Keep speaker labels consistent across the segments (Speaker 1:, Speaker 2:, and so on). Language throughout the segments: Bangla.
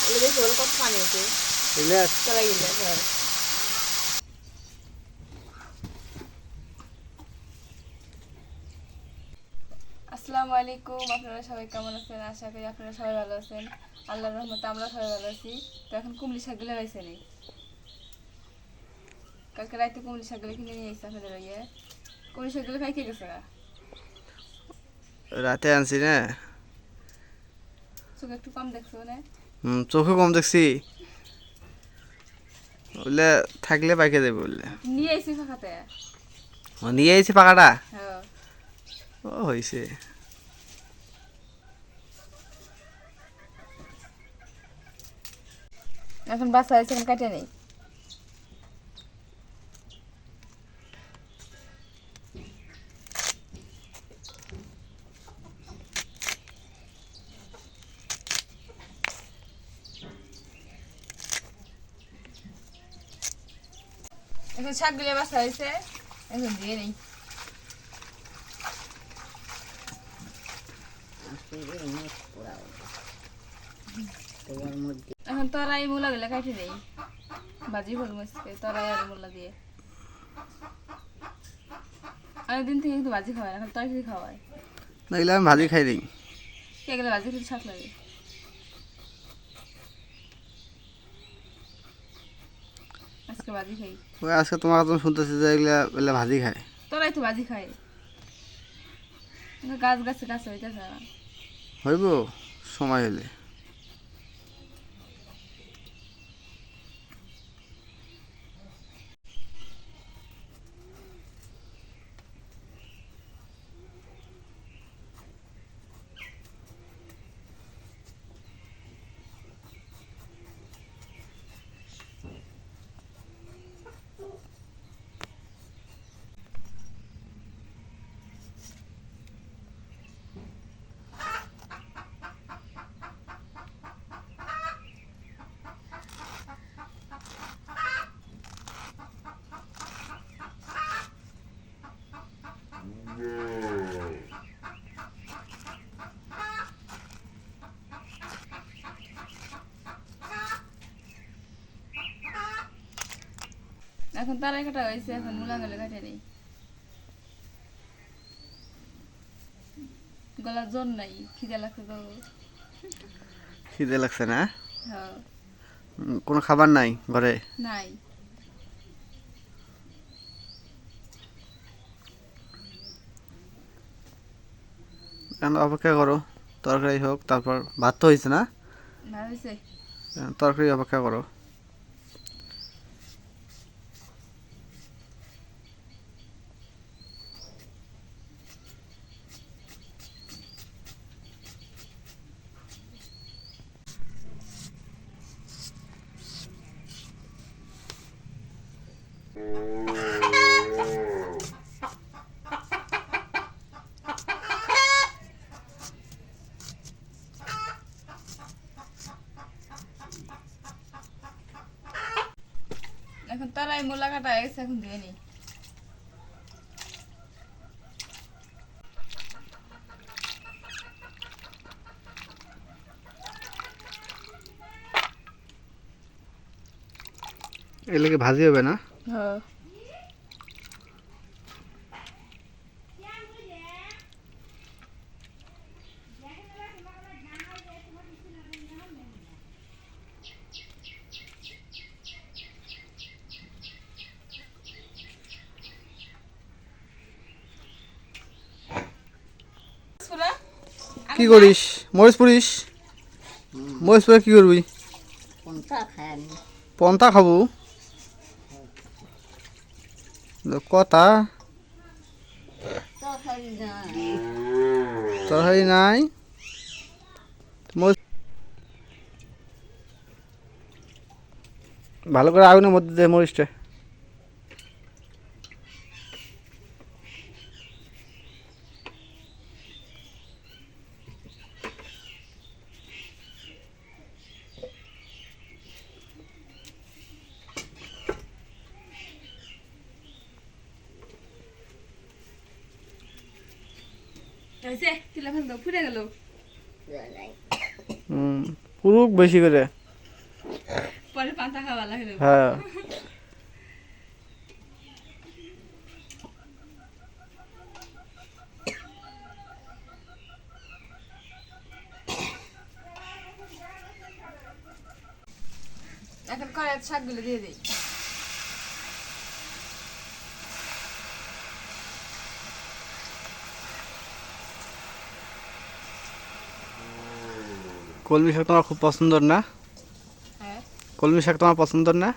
Speaker 1: এলে জল কত পানি আছে
Speaker 2: এলে
Speaker 1: চলাই গেলে আসসালামু আলাইকুম আপনারা সবাই কেমন আছেন আশা করি আপনারা সবাই ভালো আছেন আল্লাহর রহমতে আমরা সবাই ভালো আছি তো এখন কুমড়ি শাকগুলো পাইছে নি কালকে রাতে কুমড়ি শাকগুলো কিনে নিয়ে এসে আপনাদের ইয়ে কুমড়ি শাকগুলো খাই কে গেছে
Speaker 2: রাতে আনছি না
Speaker 1: চোখ একটু কম দেখছো না
Speaker 2: চোখে কম দেখছি বললে থাকলে পাইকে দেবে বললে
Speaker 1: নিয়ে এসে ফাঁকাতে
Speaker 2: নিয়ে আইছি পাকাটা
Speaker 1: হ্যাঁ
Speaker 2: ও হয়েছে
Speaker 1: এখন বাসা আছে এখন কাটে নেই এখন শাকগুলো বাসা হয়েছে এখন দিয়ে নেই এখন তরাই মূলা গুলো কাটে দেই ভাজি ফুল মস্কে তরাই আর মূলা দিয়ে অনেকদিন থেকে কিন্তু ভাজি খাওয়ায় এখন তরকারি খাওয়ায়
Speaker 2: না এগুলো আমি ভাজি খাই দিই
Speaker 1: কে গেলে ভাজি খেতে স্বাদ লাগে আজকে ভাজি খাই
Speaker 2: ওই আজকে তোমার কথা শুনতেছি যে এগুলা বলে ভাজি খায়
Speaker 1: তোরাই তো ভাজি খাই গাছ গাছে গাছ হইতেছে
Speaker 2: হইব সময় হলে
Speaker 1: এখন তারাই কাটা হয়েছে এখন মূলা গেলে কাটে নেই গলার জোর নাই খিদে লাগছে তো
Speaker 2: খিদে লাগছে না
Speaker 1: হ্যাঁ
Speaker 2: কোনো খাবার নাই ঘরে
Speaker 1: নাই
Speaker 2: এখন অপেক্ষা করো তরকারি হোক তারপর ভাত তো হয়েছে না
Speaker 1: ভালো হয়েছে
Speaker 2: তরকারি অপেক্ষা করো
Speaker 1: এখন তারাই মূলা কাটা হয়ে গেছে এখন ধুয়ে নিই
Speaker 2: এগুলো কি ভাজি হবে না
Speaker 1: হ্যাঁ
Speaker 2: কি করিস মরিচ পুরিস মরিচ পুরে কি করবি পন্তা খাবো কথা তরকারি নাই ভালো করে আগুনের মধ্যে দে মরিচটা
Speaker 1: ফুটে গেল
Speaker 2: পুরুক বেশি করে
Speaker 1: পরে পান্তা খাওয়া লাগবে।
Speaker 2: হ্যাঁ
Speaker 1: এখন কড়াই শাকগুলো দিয়ে দিই।
Speaker 2: কলমি শাক তোমার খুব পছন্দ না?
Speaker 1: হ্যাঁ।
Speaker 2: কলমি শাক তোমার পছন্দ না?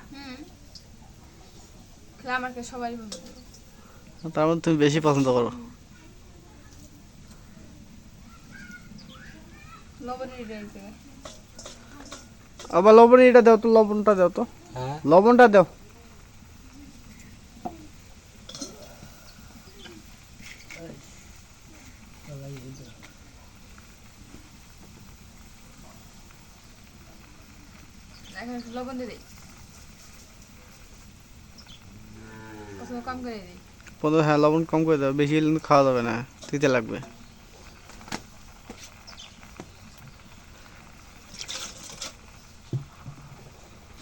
Speaker 1: খেলে আমাকে সবাই বলবে।
Speaker 2: তার মধ্যে তুমি বেশি পছন্দ করো।
Speaker 1: লবণ দিয়ে দিতে।
Speaker 2: আবার লবণ এটা দাও তো, লবণটা দাও তো, লবণটা দাও।
Speaker 1: এখন একটু লবণ দিয়ে দিই। প্রথমে কম করে দিই।
Speaker 2: প্রথমে হ্যাঁ লবণ কম করে দাও, বেশি হলে কিন্তু খাওয়া যাবে না, তিতে লাগবে।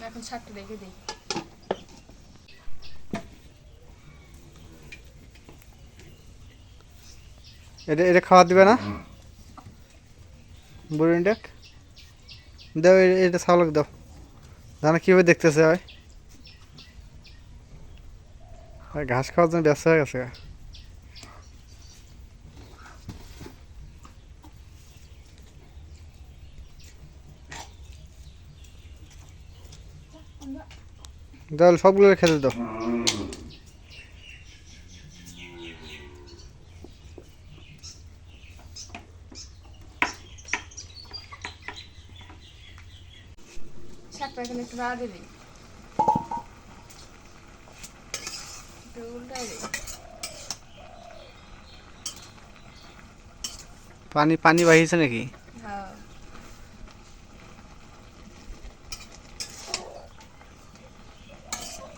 Speaker 1: এখন শাকটা রেখে দিই।
Speaker 2: এটা এটা খাওয়া দিবে না বুড়ি ডাক দাও, এটা ছাগলকে দাও, জানা কীভাবে দেখতেছে হয়। আর ঘাস খাওয়ার জন্য ব্যস্ত হয়ে গেছে। দাও সবগুলো খেতে দাও।
Speaker 1: শাকটা এখানে একটু নাড়া দিয়ে দিই। একটু উল্টাই দিই।
Speaker 2: পানি পানি বাহিয়েছে নাকি?
Speaker 1: হ্যাঁ।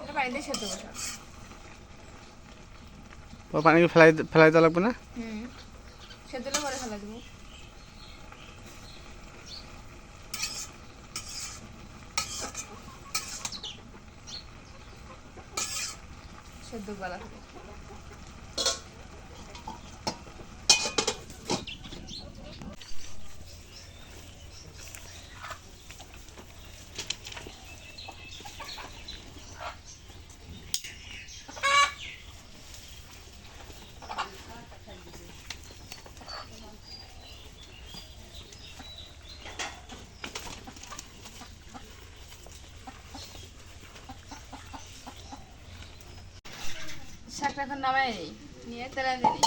Speaker 1: এটা পানি দিয়ে সেদ্ধ বসা।
Speaker 2: পানি ফেলাই ফেলাই দেওয়া লাগবে না?
Speaker 1: সেদ্ধ হলে পরে ফেলা দেবো। সেদ্ধ গলা থেকে। শাকটা এখন নামাই নিই, নিয়ে তেলা দিয়ে নিই।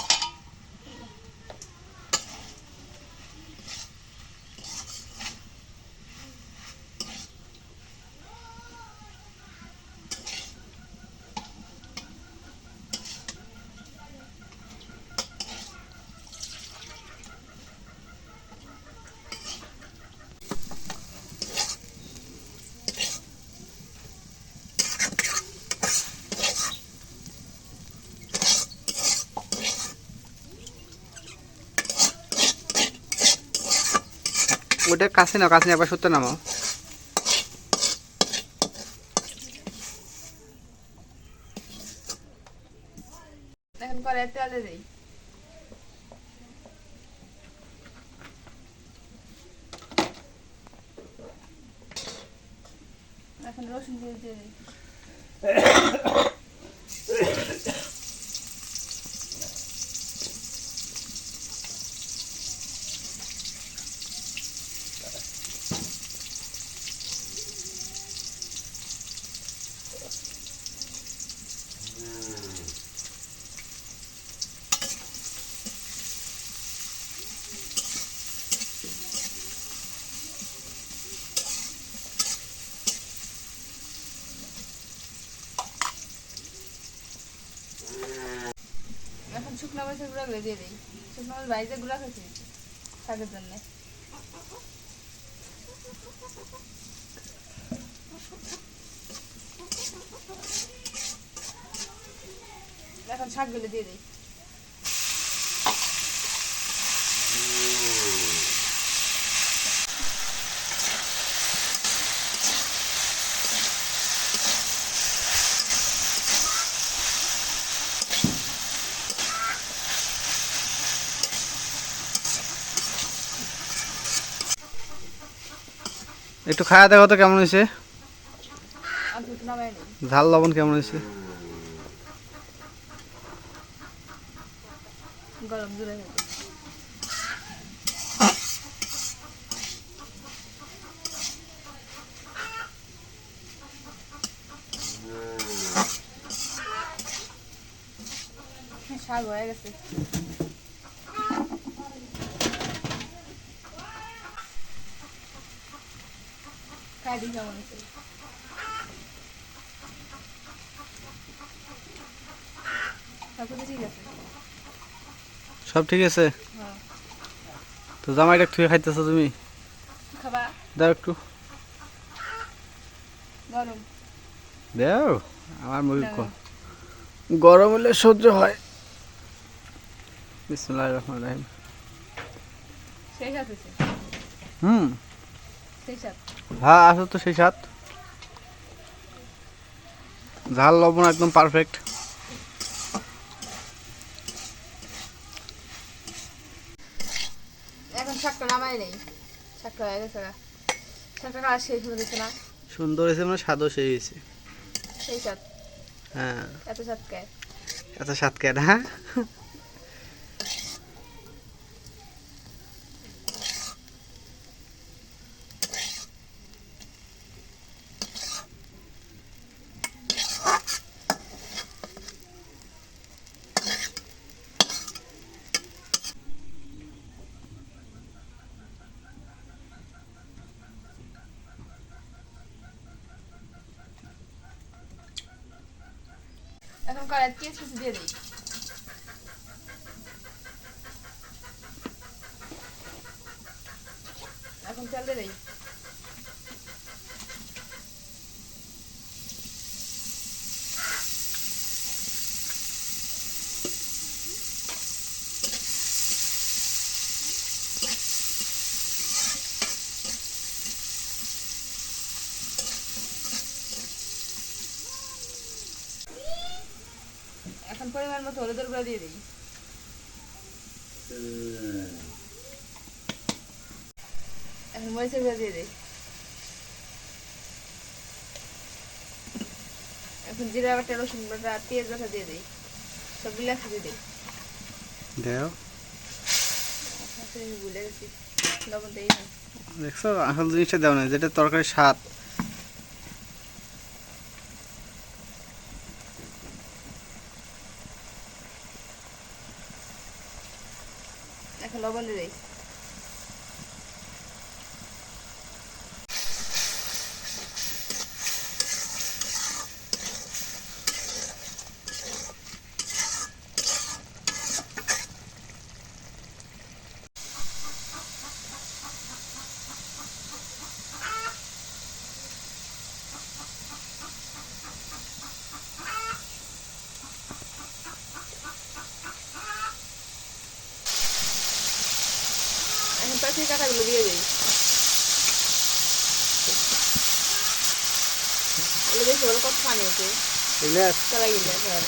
Speaker 2: ওটা কাছে নাও, কাছে নিয়ে আবার সত্যি নামাও।
Speaker 1: এখন কড়াই তেল দিয়ে দিই। এখন রসুন দিয়ে দিই। এখন শুকনো মরিচের গুঁড়াগুলো দিয়ে দিই। শুকনো মরিচ বাড়িতে গুঁড়া খেয়েছি শাকের জন্যে। এখন শাকগুলো দিয়ে দিই।
Speaker 2: একটু খায়া দেখো তো কেমন হয়েছে।
Speaker 1: আমি একটু নামাই নিই।
Speaker 2: ঝাল লবণ কেমন হয়েছে?
Speaker 1: গরম জোরে হয়ে গেছে। শাক হয়ে গেছে। খাই দিই কেমন হয়েছে। সব কিছু ঠিক আছে।
Speaker 2: সব ঠিক আছে?
Speaker 1: হ্যাঁ।
Speaker 2: তো জামাইটা থুয়ে খাইতেছো তুমি?
Speaker 1: খাবা?
Speaker 2: দাও একটু।
Speaker 1: গরম।
Speaker 2: দাও। আমার মুখে
Speaker 1: দাও।
Speaker 2: গরম হলে সহ্য হয়। বিসমিল্লাহির রহমানির রহিম।
Speaker 1: সেই সাথ হয়েছে।
Speaker 2: হুম।
Speaker 1: সেই সাথ।
Speaker 2: হ্যাঁ আসো তো সেই স্বাদ। ঝাল লবণ একদম পারফেক্ট।
Speaker 1: এখন শাকটা নামাই নেই। শাকটা হয়ে গেছে। শাকটা কাজ শেষ হয়ে গেছে না?
Speaker 2: সুন্দর হয়েছে মানে স্বাদও সেই হয়েছে।
Speaker 1: সেই সাথ।
Speaker 2: হ্যাঁ।
Speaker 1: এত সাথ খায়।
Speaker 2: এত স্বাদ কেন? হ্যাঁ।
Speaker 1: এখন কড়াই পেঁয়াজ কুচি দিয়ে দিই। এখন তেল দিয়ে দিই। এখন পরিমাণ মতো হলুদের গুঁড়া দিয়ে দিই। এখন মরিচের গুঁড়া দিয়ে দিই। এখন জিরা বাটা, রসুন বাটা, পেঁয়াজ বাটা দিয়ে দিই। সবগুলো একসাথে দিই।
Speaker 2: দাও।
Speaker 1: ভুলে গেছি, লবণ দিই না।
Speaker 2: দেখছো আসল জিনিসটা দেও না, যেটা তরকারির স্বাদ।
Speaker 1: এখন লবণ দিয়ে দিই। এখন পাখির কাঁটাগুলো দিয়ে দিই। এগুলো বেশি হলো কত পানি আছে, চলা গেলে হ্যাঁ।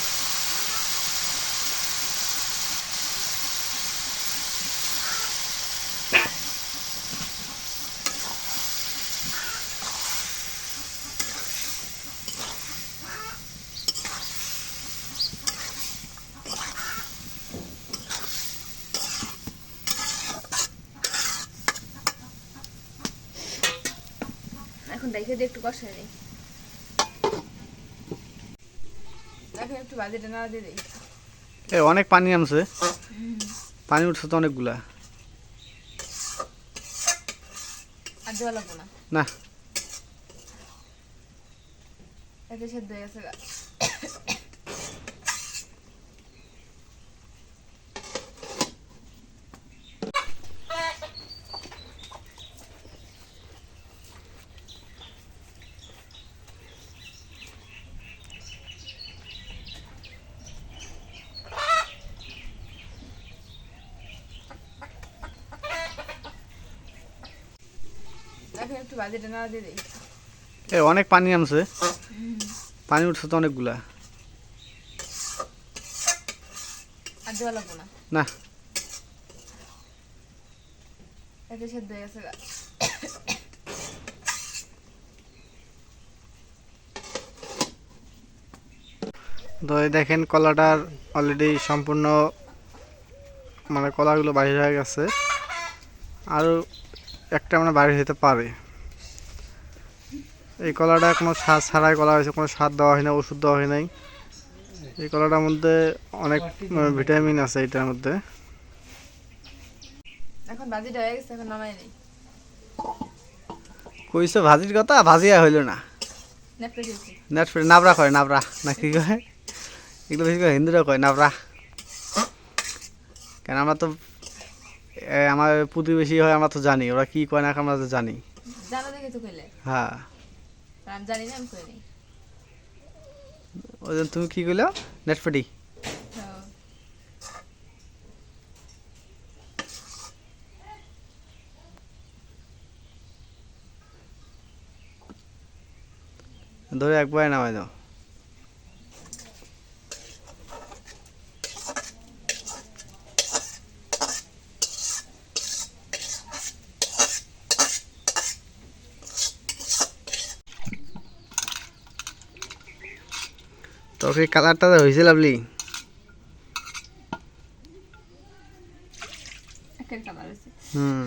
Speaker 1: এখন দেখে দিয়ে একটু কষাই নিই। এখন একটু ভাজিটা নাড়া দিয়ে দিই।
Speaker 2: অনেক পানি আনছে। পানি উঠছে তো অনেকগুলা।
Speaker 1: আর দেওয়া লাগবো না।
Speaker 2: না।
Speaker 1: এতে সেদ্ধ হয়ে গেছে। এখন একটু ভাজিটা নাড়া দিয়ে দিই।
Speaker 2: অনেক পানি আনছে। পানি উঠছে তো অনেকগুলা।
Speaker 1: আর দেওয়া লাগবো না।
Speaker 2: না।
Speaker 1: এতে সেদ্ধ হয়ে গেছে।
Speaker 2: তো এই দেখেন কলাটার অলরেডি সম্পূর্ণ মানে কলাগুলো বাইরে হয়ে গেছে, আরও একটা মানে বাইরে হতে পারে। এই কলাটা কোনো স্বাদ ছাড়াই কলা হয়েছে, কোনো স্বাদ দেওয়া হয় না, ওষুধ দেওয়া হয় নাই। এই কলাটার মধ্যে অনেক ভিটামিন আছে এটার মধ্যে।
Speaker 1: এখন ভাজিটা হয়ে গেছে, এখন নামাই নেই।
Speaker 2: কইছে ভাজির কথা, ভাজিয়া হইল না।
Speaker 1: নেপড়ে দিয়েছি।
Speaker 2: নেট ফেটে নাবরা কয়, নাবরা না কি কয়, এগুলো বেশি করে হিন্দুরা কয় নাবরা। কেন আমরা তো আমার প্রতিবেশী হয়, আমরা তো জানি ওরা কি কয় না কয়, আমরা তো জানি।
Speaker 1: জানো দেখে তো কইলে।
Speaker 2: হ্যাঁ,
Speaker 1: আমি জানি না, আমি কই নাই।
Speaker 2: ওই জন্য তুমি কি কইলো, নেট ফেটি।
Speaker 1: হ্যাঁ।
Speaker 2: ধরে একবারে নামাই দাও। তরকারি কালারটা হয়েছে লাভলি।
Speaker 1: একের কালার হয়েছে।
Speaker 2: হুম,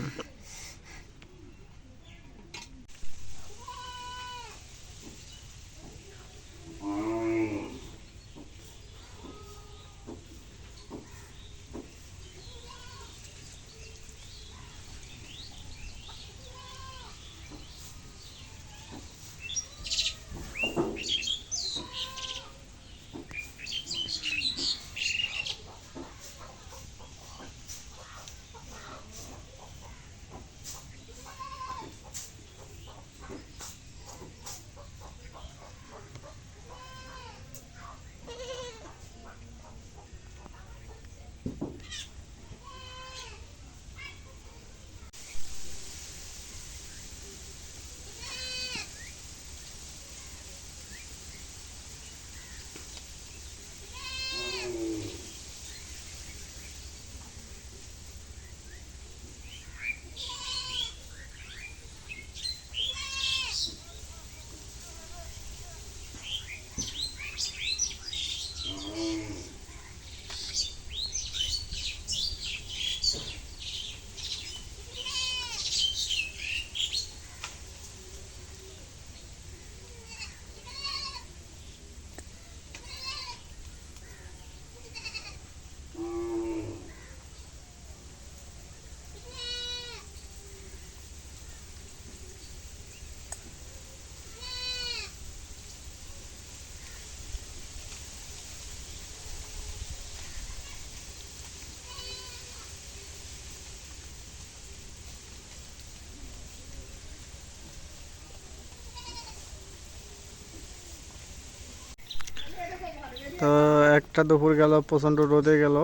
Speaker 2: তো একটা দুপুর গেল, প্রচণ্ড রোদে গেল।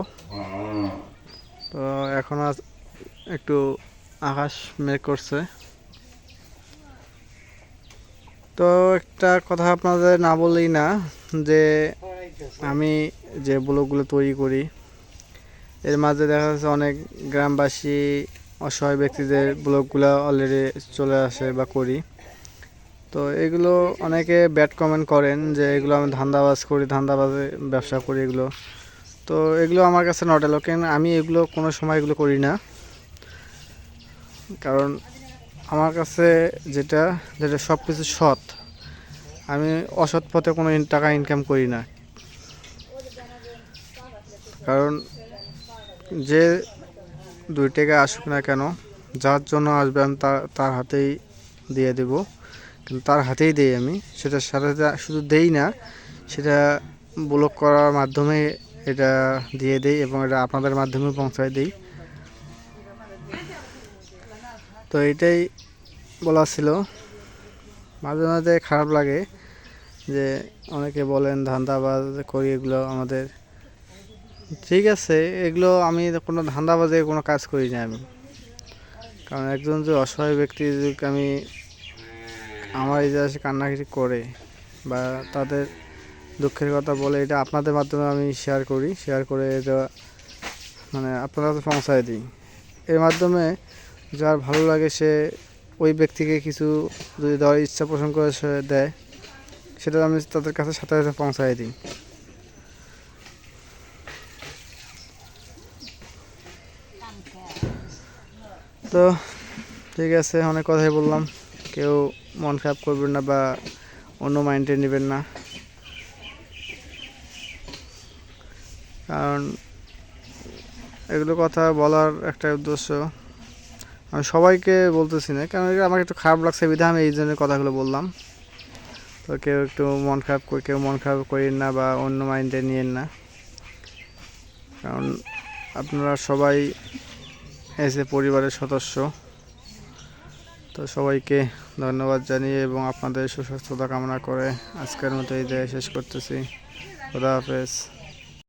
Speaker 2: তো এখন আজ একটু আকাশ মেঘ করছে। তো একটা কথা আপনাদের না বললেই না, যে আমি যে ব্লগগুলো তৈরি করি এর মাঝে দেখা যাচ্ছে অনেক গ্রামবাসী অসহায় ব্যক্তিদের ব্লগগুলো অলরেডি চলে আসে বা করি। তো এগুলো অনেকে ব্যাড কমেন্ট করেন যে এগুলো আমি ধান্দাবাজ করি, ধান্দাবাজে ব্যবসা করি এগুলো। তো এগুলো আমার কাছে নট এলো, কেন আমি এগুলো কোনো সময় এগুলো করি না। কারণ আমার কাছে যেটা যেটা সব কিছু সৎ, আমি অসৎ পথে কোনো টাকা ইনকাম করি না। কারণ যে 2 টাকা আসুক না কেন, যার জন্য আসবে আমি তার হাতেই দিয়ে দেব। কিন্তু তার হাতেই দেই আমি, সেটার সাথে সাথে শুধু দেই না, সেটা ব্লগ করার মাধ্যমে এটা দিয়ে দেই এবং এটা আপনাদের মাধ্যমে পৌঁছায় দিই। তো এটাই বলা ছিল। মাঝে মাঝে খারাপ লাগে যে অনেকে বলেন ধান্দাবাজ করি, এগুলো আমাদের ঠিক আছে, এগুলো আমি কোনো ধান্দাবাজে কোনো কাজ করি না আমি। কারণ একজন যে অসহায় ব্যক্তি যদি আমি আমার ইতিহাসে কান্নাকাটি করে বা তাদের দুঃখের কথা বলে, এটা আপনাদের মাধ্যমে আমি শেয়ার করি, শেয়ার করে এটা মানে আপনার কাছে পৌঁছায় দিই। এর মাধ্যমে যার ভালো লাগে সে ওই ব্যক্তিকে কিছু যদি দেওয়ার ইচ্ছা পোষণ করে সে দেয়, সেটা আমি তাদের কাছে সাথে সাথে পৌঁছায় দিই। তো ঠিক আছে, অনেক কথাই বললাম, কেউ মন খারাপ করবেন না বা অন্য মাইন্ডে নেবেন না, কারণ এগুলো কথা বলার একটা উদ্দেশ্য আমি সবাইকে বলতেছি না, কারণ এটা আমার একটু খারাপ লাগছে বিধায় আমি এই জন্য কথাগুলো বললাম। তো কেউ একটু মন খারাপ করে কেউ মন খারাপ করেন না বা অন্য মাইন্ডে নিয়েন না, কারণ আপনারা সবাই এসে পরিবারের সদস্য। তো সবাইকে ধন্যবাদ জানিয়ে এবং আপনাদের সুস্বাস্থ্যতা কামনা করে আজকের মতো এই শেষ করতেছি। খোদা হাফেজ।